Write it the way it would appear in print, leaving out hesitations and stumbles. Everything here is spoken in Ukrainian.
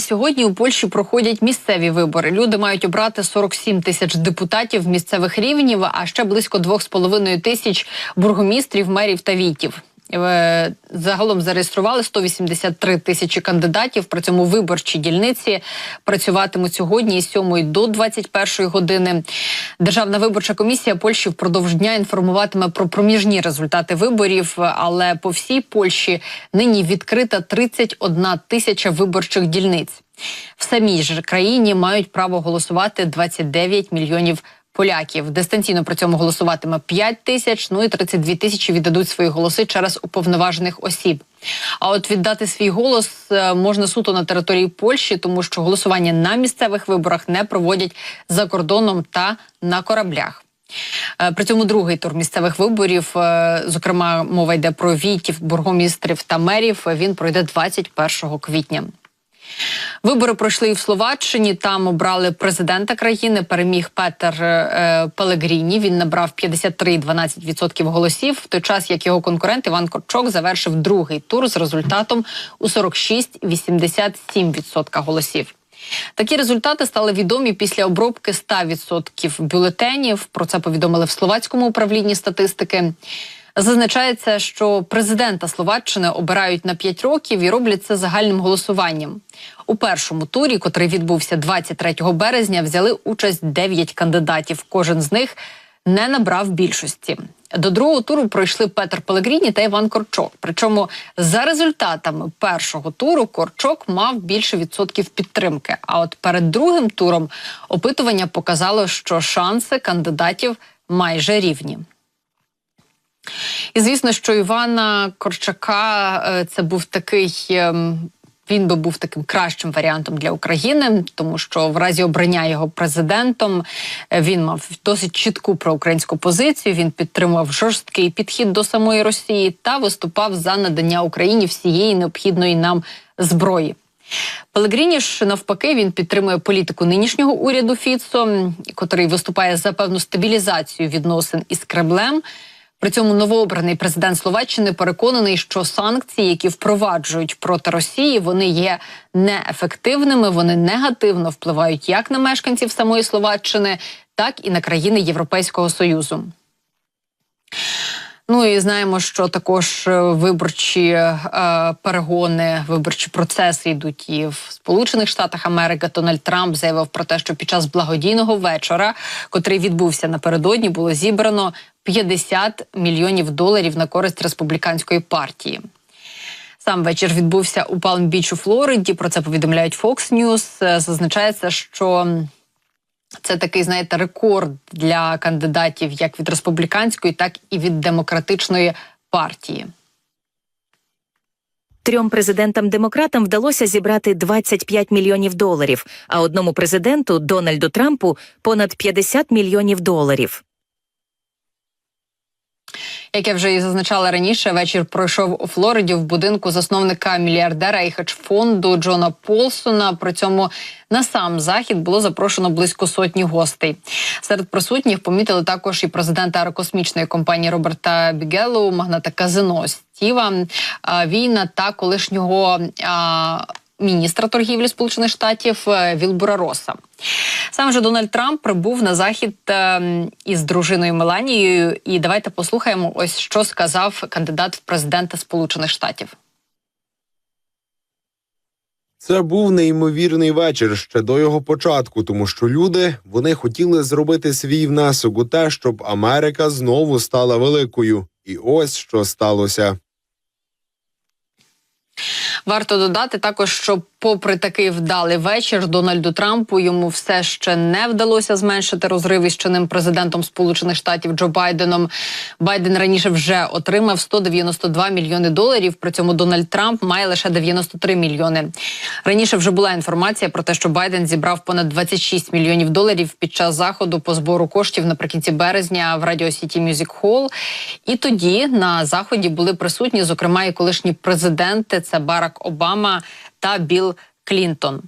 сьогодні у Польщі проходять місцеві вибори. Люди мають обрати 47 тисяч депутатів місцевих рівнів, а ще близько 2,5 тисяч бургомістрів, мерів та війтів. Загалом зареєстрували 183 тисячі кандидатів. При цьому виборчі дільниці працюватимуть сьогодні з 7 до 21 години. Державна виборча комісія Польщі впродовж дня інформуватиме про проміжні результати виборів, але по всій Польщі нині відкрита 31 тисяча виборчих дільниць. В самій ж країні мають право голосувати 29 мільйонів поляків. Дистанційно при цьому голосуватиме 5 тисяч, і 32 тисячі віддадуть свої голоси через уповноважених осіб. А от віддати свій голос можна суто на території Польщі, тому що голосування на місцевих виборах не проводять за кордоном та на кораблях. При цьому другий тур місцевих виборів, зокрема мова йде про війтів, бургомістрів та мерів, він пройде 21 квітня. Вибори пройшли і в Словаччині. Там обрали президента країни. Переміг Петер Пелегріні. Він набрав 53,12% голосів, в той час як його конкурент Іван Корчок завершив другий тур з результатом у 46,87% голосів. Такі результати стали відомі після обробки 100% бюлетенів. Про це повідомили в Словацькому управлінні статистики. Зазначається, що президента Словаччини обирають на 5 років і роблять це загальним голосуванням. У першому турі, котрий відбувся 23 березня, взяли участь 9 кандидатів. Кожен з них не набрав більшості. До другого туру пройшли Петер Пелегріні та Іван Корчок. Причому за результатами першого туру Корчок мав більше відсотків підтримки. А от перед другим туром опитування показало, що шанси кандидатів майже рівні. І звісно, що Івана Корчака це був такий, він би був таким кращим варіантом для України, тому що в разі обрання його президентом він мав досить чітку проукраїнську позицію, він підтримував жорсткий підхід до самої Росії та виступав за надання Україні всієї необхідної нам зброї. Пелегріні ж, навпаки, він підтримує політику нинішнього уряду Фіцо, котрий виступає за певну стабілізацію відносин із Кремлем. При цьому новообраний президент Словаччини переконаний, що санкції, які впроваджують проти Росії, вони є неефективними, вони негативно впливають як на мешканців самої Словаччини, так і на країни Європейського Союзу. І знаємо, що також виборчі перегони, виборчі процеси йдуть і в Сполучених Штатах Америки. Дональд Трамп заявив про те, що під час благодійного вечора, котрий відбувся напередодні, було зібрано $50 мільйонів на користь республіканської партії. Сам вечір відбувся у Палм-Біч у Флориді, про це повідомляють Fox News. Зазначається, що це такий, знаєте, рекорд для кандидатів як від республіканської, так і від демократичної партії. 3 президентам-демократам вдалося зібрати $25 мільйонів, а одному президенту, Дональду Трампу, понад $50 мільйонів. Як я вже і зазначала раніше, вечір пройшов у Флориді в будинку засновника мільярдера і хедж-фонду Джона Полсона. При цьому на сам захід було запрошено близько 100 гостей. Серед присутніх помітили також і президента аерокосмічної компанії Роберта Бігеллоу, магната казино Стіва Війна та колишнього міністра торгівлі Сполучених Штатів Вілбура Роса. Сам же Дональд Трамп прибув на захід із дружиною Меланією. І давайте послухаємо ось, що сказав кандидат в президенти Сполучених Штатів. Це був неймовірний вечір ще до його початку, тому що вони хотіли зробити свій внесок у те, щоб Америка знову стала великою. І ось що сталося. Варто додати також, що попри такий вдалий вечір, Дональду Трампу йому все ще не вдалося зменшити розрив із чинним президентом Сполучених Штатів Джо Байденом. Байден раніше вже отримав $192 мільйони, при цьому Дональд Трамп має лише 93 мільйони. Раніше вже була інформація про те, що Байден зібрав понад $26 мільйонів під час заходу по збору коштів наприкінці березня в Radio City Music Hall. І тоді на заході були присутні, зокрема, і колишні президенти – це Барак Обама та Білл Клінтон.